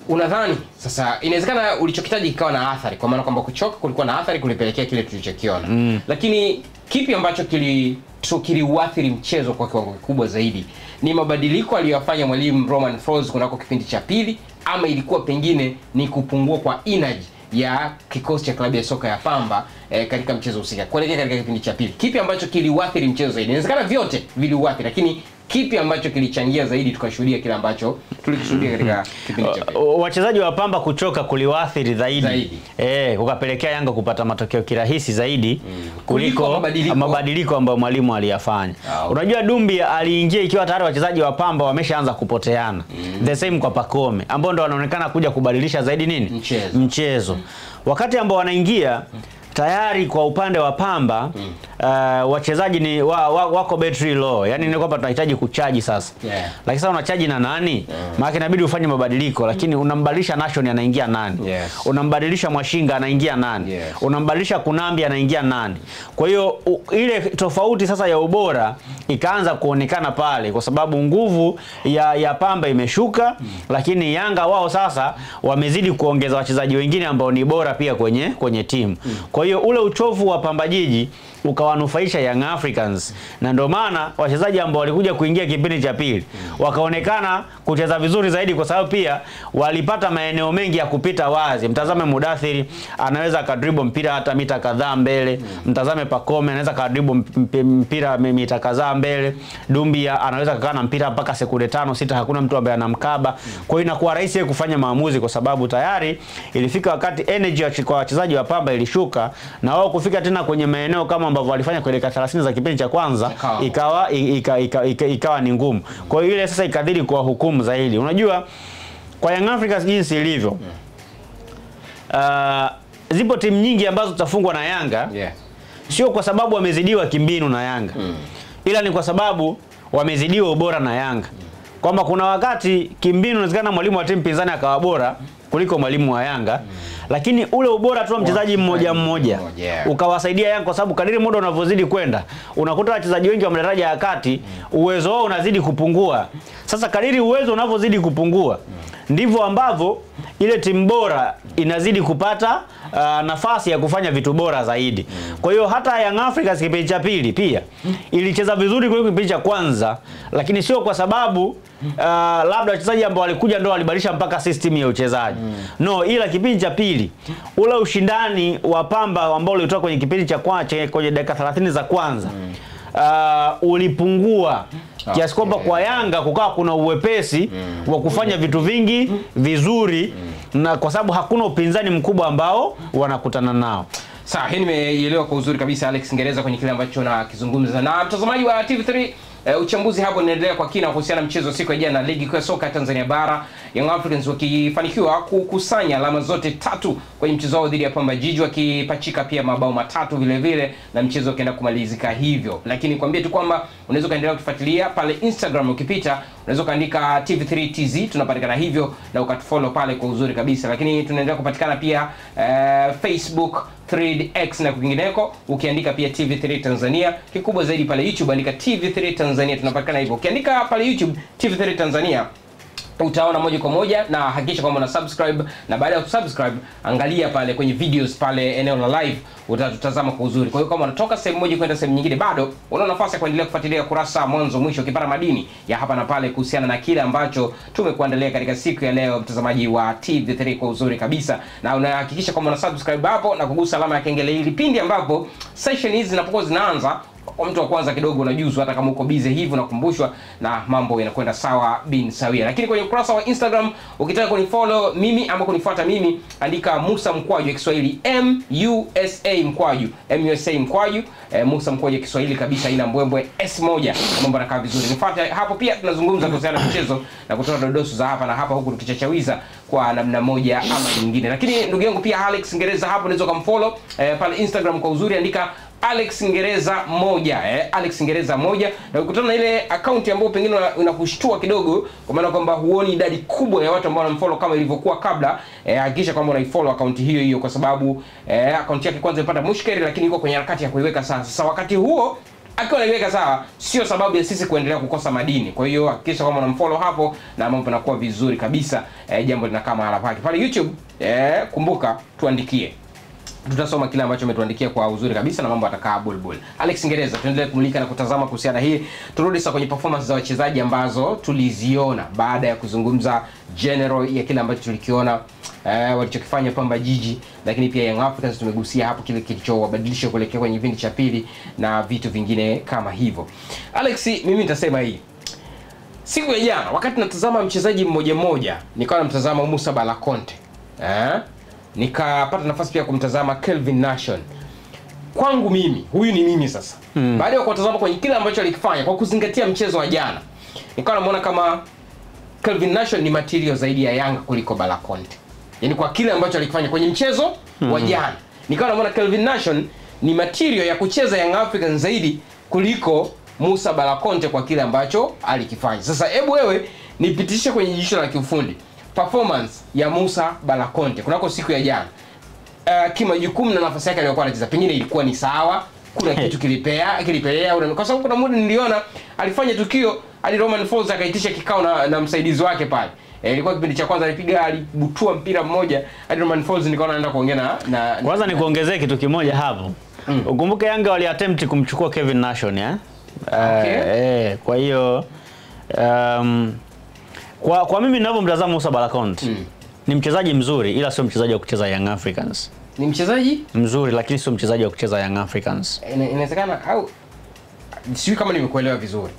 Unadhani sasa inawezekana ulichokitaji ikawa na athari, kwa maana kwamba kuchoka kulikuwa na athari kulipelekea kile tulichokiona. Lakini kipi ambacho kiliuathiri mchezo kwa kiwango kikubwa zaidi? Ni mabadiliko aliyofanya mwalimu Romain Folz kunako kipindi cha pili, ama ilikuwa pengine ni kupungua kwa energy ya kikosi cha klabu ya soka ya Pamba katika mchezo husika kuelekea katika kipindi cha pili? Kipi ambacho kiliuathiri mchezo zaidi? Inawezekana vyote viliuathiri, lakini kipi ambacho kilichangia zaidi tukashuhudia kile ambacho tulikishuhudia katika kipindi cha pili? Wachezaji wa Pamba kuchoka kuliwaathiri zaidi. Ukapelekea Yanga kupata matokeo kirahisi zaidi kuliko mabadiliko ambayo mwalimu aliyafanya. Unajua Dumbi aliingia ikiwa tayari wachezaji wa Pamba wameshaanza kupoteana. The same kwa Pacome ambao ndo wanaonekana kuja kubadilisha zaidi nini? Mchezo. Wakati ambao wanaingia tayari kwa upande wa Pamba wachezaji ni wako battery low, yani ni kwamba tunahitaji kuchaji sasa. Lakini sasa unachaji na nani? Maana inabidi ufanye mabadiliko, lakini unambadilisha Nation anaingia nani? Unambadilisha Mwashinga anaingia nani? Unambadilisha Kunambi anaingia nani? Kwa hiyo ile tofauti sasa ya ubora ikaanza kuonekana pale, kwa sababu nguvu ya Pamba imeshuka, lakini Yanga wao sasa wamezidi kuongeza wachezaji wengine ambao ni bora pia kwenye timu. Kwa hiyo ule uchovu wa Pamba Jiji ukawanufaisha Young Africans, na ndio maana wachezaji ambao walikuja kuingia kipindi cha pili wakaonekana kucheza vizuri zaidi, kwa sababu pia walipata maeneo mengi ya kupita wazi. Mtazame Mudathiri anaweza kadribble mpira hata mita kadhaa mbele. Mtazame Pacome anaweza kadribble mpira mita kadhaa mbele. Dumbia anaweza kukaa na mpira mpaka sekunde 5-6 hakuna mtu ambaye anamkaba. Kwa hiyo inakuwa rahisi kufanya maamuzi, kwa sababu tayari ilifika wakati energy kwa wachezaji wa Pamba ilishuka, na wao kufika tena kwenye maeneo kama ambavyo walifanya kwa dakika 30 za kipindi cha kwanza ikawa ni ngumu. Kwa hiyo ile sasa ikadhiri kwa hukumu zaidi. Unajua kwa Young Africans jinsi ilivyo, zipo timu nyingi ambazo tutafungwa na Yanga, sio kwa sababu wamezidiwa kimbinu na Yanga, ila ni kwa sababu wamezidiwa ubora na Yanga. Kwamba kuna wakati kimbinu inawezekana mwalimu wa timu pinzani akawa bora kuliko mwalimu wa Yanga, lakini ule ubora tu wa mchezaji mmoja ukawasaidia Yanga, kwa sababu kadiri muda unavyozidi kwenda unakuta wachezaji wengi wa daraja ya kati uwezo wao unazidi kupungua. Sasa kadiri uwezo unavyozidi kupungua ndivyo ambavyo ile timu bora inazidi kupata nafasi ya kufanya vitu bora zaidi. Kwa hiyo hata Young Africans kipindi cha pili pia ilicheza vizuri kuliko kipindi cha kwanza, lakini sio kwa sababu labda wachezaji ambao walikuja ndio walibadilisha mpaka system ya uchezaji. No, ila kipindi cha pili ule ushindani wa Pamba ambao ulitoka kwenye kipindi cha kwanza kwenye dakika 30 za kwanza ulipungua kiasi kwamba kwa Yanga kukawa kuna uwepesi wa kufanya vitu vingi vizuri, na kwa sababu hakuna upinzani mkubwa ambao wanakutana nao. Sawa, hii nimeelewa kwa uzuri kabisa Alex Ngereza kwenye kile ambacho nakizungumza. Na mtazamaji wa TV3, uchambuzi hapo unaendelea kwa kina kuhusiana na mchezo siku ya jana ligi kuu ya soka Tanzania bara, Young Africans wakifanikiwa kukusanya alama zote 3 kwenye mchezo wao dhidi ya Pamba Jiji, wakipachika pia mabao 3 vile vile, na mchezo ukaenda kumalizika hivyo. Lakini nikwambie tu kwamba unaweza kaendelea kutufuatilia pale Instagram, ukipita unaweza kaandika TV3 TZ, tunapatikana hivyo, na ukatufollow pale kwa uzuri kabisa. Lakini tunaendelea kupatikana pia Facebook, Thread, X na kwingineko, ukiandika pia TV3 Tanzania. Kikubwa zaidi pale YouTube andika TV3 Tanzania, tunapatikana hivyo. Ukiandika pale YouTube TV3 Tanzania utaona moja kwa moja, na hakikisha kwamba una subscribe, na baada ya kusubscribe angalia pale kwenye videos pale eneo la live, utatutazama kwa uzuri. Kwa hiyo kama unatoka sehemu moja kwenda sehemu nyingine, bado una nafasi ya kuendelea kufuatilia kurasa mwanzo mwisho, ukipata madini ya hapa na pale kuhusiana na kile ambacho tumekuandalia katika siku ya leo, mtazamaji wa TV3 kwa uzuri kabisa. Na unahakikisha kwamba una subscribe hapo na kugusa alama ya kengele, ili pindi ambapo session hizi zinapokuwa zinaanza, kwa mtu wa kwanza kidogo unajuzwa, hata kama uko busy hivi unakumbushwa na mambo yanakwenda sawa bin sawia. Lakini kwenye ukurasa wa Instagram ukitaka kunifollow mimi ama kunifuata mimi, andika Musa Mkwaju ya Kiswahili, MUSA Mkwaju, MUSA Mkwaju, Musa Mkwaju ya Kiswahili kabisa, ina mbwembwe S1, mambo yanakaa vizuri. Nifuate hapo pia, tunazungumza kuhusiana na mchezo na kutoa dodoso za hapa na hapa, huku tukichachawiza kwa namna moja ama nyingine. Lakini ndugu yangu pia Alex Ngereza hapo unaweza kumfollow pale Instagram kwa uzuri, andika Alex Ngereza 1, Alex Ngereza 1, na ukutana na ile account ambayo pengine inakushtua kidogo, kwa maana kwamba huoni idadi kubwa ya watu ambao wanamfollow kama ilivyokuwa kabla, hakikisha kwamba unaifollow account hiyo, kwa sababu account yake kwanza imepata mushkeli, lakini iko kwenye harakati ya kuiweka sasa. Sasa wakati huo akiwa anaiweka sawa, sio sababu ya sisi kuendelea kukosa madini. Kwa hiyo hakikisha kama unamfollow hapo na mambo yanakuwa vizuri kabisa. Jambo linakaa mahala pake pale YouTube. Kumbuka tuandikie, tutasoma kile ambacho umetuandikia kwa uzuri kabisa na mambo yatakaa bulbul. Alex Ngereza, tuendelee kumulika na kutazama kuhusiana hii. Turudi sasa kwenye performance za wachezaji ambazo tuliziona baada ya kuzungumza general ya kile ambacho tulikiona walichokifanya Pamba Jiji, lakini pia Young Africans tumegusia hapo kile kilichowabadilisha kuelekea kwenye kipindi cha pili na vitu vingine kama hivyo. Alex, mimi nitasema hii. Siku ya jana wakati natazama mchezaji mmoja mmoja, nikawa namtazama Musa Bala Conte. Nikapata nafasi pia kumtazama Kelvin Nation. Kwangu mimi, huyu ni mimi sasa. Baada ya kutazama kwenye kile ambacho alikifanya kwa kuzingatia mchezo wa jana, nikawa namuona kama Kelvin Nation ni material zaidi ya Yanga kuliko Bala Conte. Yaani kwa kile ambacho alikifanya kwenye mchezo wa jana, nikawa namuona Kelvin Nation ni material ya kucheza Young Africans zaidi kuliko Musa Bala Conte kwa kile ambacho alikifanya. Sasa hebu wewe nipitishe kwenye jicho la kiufundi performance ya Musa Bala Conte kunako siku ya jana. Kimajukumu na nafasi yake aliyokuwa anacheza, pengine ilikuwa ni sawa, kuna kitu kilipelea, kwa sababu kuna muda niliona alifanya tukio hadi Roman Falls akaitisha kikao na msaidizi wake pale. Ilikuwa kipindi cha kwanza alibutua mpira mmoja hadi Roman Falls, nikaona anaenda kuongea na kwanza nikuongezee kitu kimoja hapo. Ukumbuke Yanga wali attempt kumchukua Kevin Nation kwa hiyo kwa mimi ninavyomtazama Musa Bala Conte ni mchezaji mzuri, ila sio mchezaji wa kucheza Young Africans. Ni mchezaji mzuri lakini sio mchezaji wa kucheza Young Africans. Inawezekana au sijui kama nimekuelewa vizuri.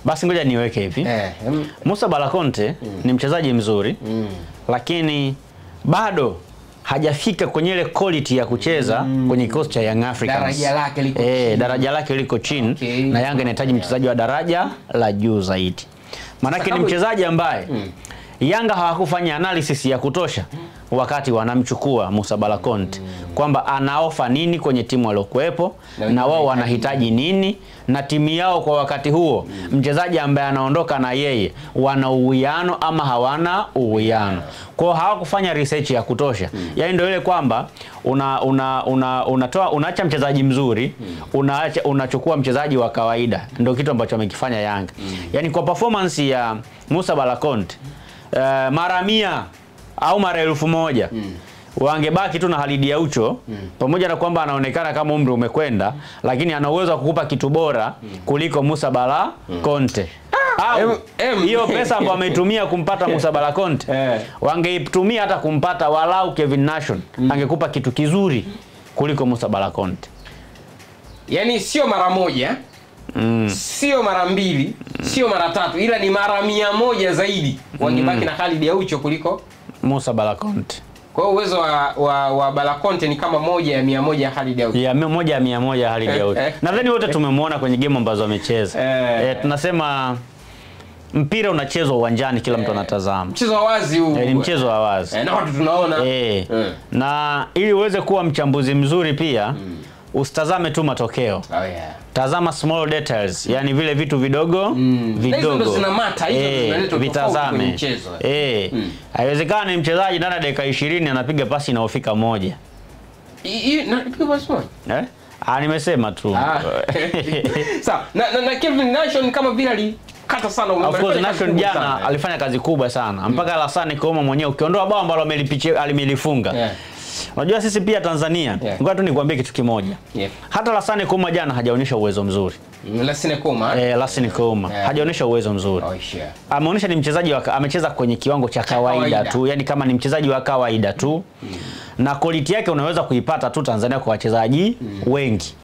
Basi ngoja niweke hivi. Musa Bala Conte ni mchezaji mzuri lakini bado hajafika kwenye ile quality ya kucheza kwenye kikosi cha Young Africans. Daraja lake liko chini. Daraja lake liko chini na Yanga inahitaji mchezaji wa daraja la juu zaidi. Maana ni mchezaji ambaye Yanga hawakufanya analysis ya kutosha wakati wanamchukua Musa Bala Conte kwamba anaofa nini kwenye timu aliyokuepo na wao wanahitaji nini na timu yao kwa wakati huo mchezaji ambaye anaondoka na yeye wana uwiano ama hawana uwiano. Kwa hiyo hawakufanya research ya kutosha. Yaani ndio ile kwamba unaacha mchezaji mzuri, unachukua mchezaji wa kawaida. Ndio kitu ambacho wamekifanya Yanga. Yaani kwa performance ya Musa Bala Conte mara 100 au mara 1000 wangebaki tu na Halidi Aucho pamoja na kwamba anaonekana kama umri umekwenda, lakini ana uwezo wa kukupa kitu bora kuliko Musa Bala Conte. Hiyo pesa ambayo ameitumia kumpata Musa Bala Conte wangeitumia hata kumpata walau Kevin Nation, angekupa kitu kizuri kuliko Musa Bala Conte. Yaani sio mara moja, sio mara 2, sio mara 3, ila ni mara 100 zaidi wangebaki na Khalid Aucho kuliko Musa Bala Conte. Kwa hiyo uwezo wa Bala Conte ni kama 1 ya 100 ya Khalid Aucho. Ya 1 ya 100 ya Khalid Aucho. Nadhani wote tumemwona kwenye game ambazo amecheza. Tunasema mpira unachezwa uwanjani, kila mtu anatazama. Mchezo wa wazi huu. Ni mchezo wa wazi. Na watu tunaona. Na ili uweze kuwa mchambuzi mzuri pia usitazame tu matokeo. Tazama small details, yani vile vitu vidogo vidogo. Hizo zinamata, hizo zinaleta vitazame kwenye mchezo. Haiwezekani mchezaji ndani ya dakika 20 anapiga pasi inayofika 1. Napiga pasi 1? Nimesema tu. Sawa. Na Kevin Nation kama vile alikata sana umeme. Of course Nation jana alifanya kazi kubwa sana. Mpaka Lassana Koma mwenyewe ukiondoa bao ambalo alimelifunga. Unajua sisi pia Tanzania, ngoja tu nikwambie kitu kimoja. Hata Lassana Koma jana hajaonyesha uwezo mzuri. Lassana Koma? Lassana Koma hajaonyesha uwezo mzuri. Ameonyesha ni mchezaji amecheza kwenye kiwango cha kawaida tu, yani kama ni mchezaji wa kawaida tu. Na quality yake unaweza kuipata tu Tanzania kwa wachezaji wengi.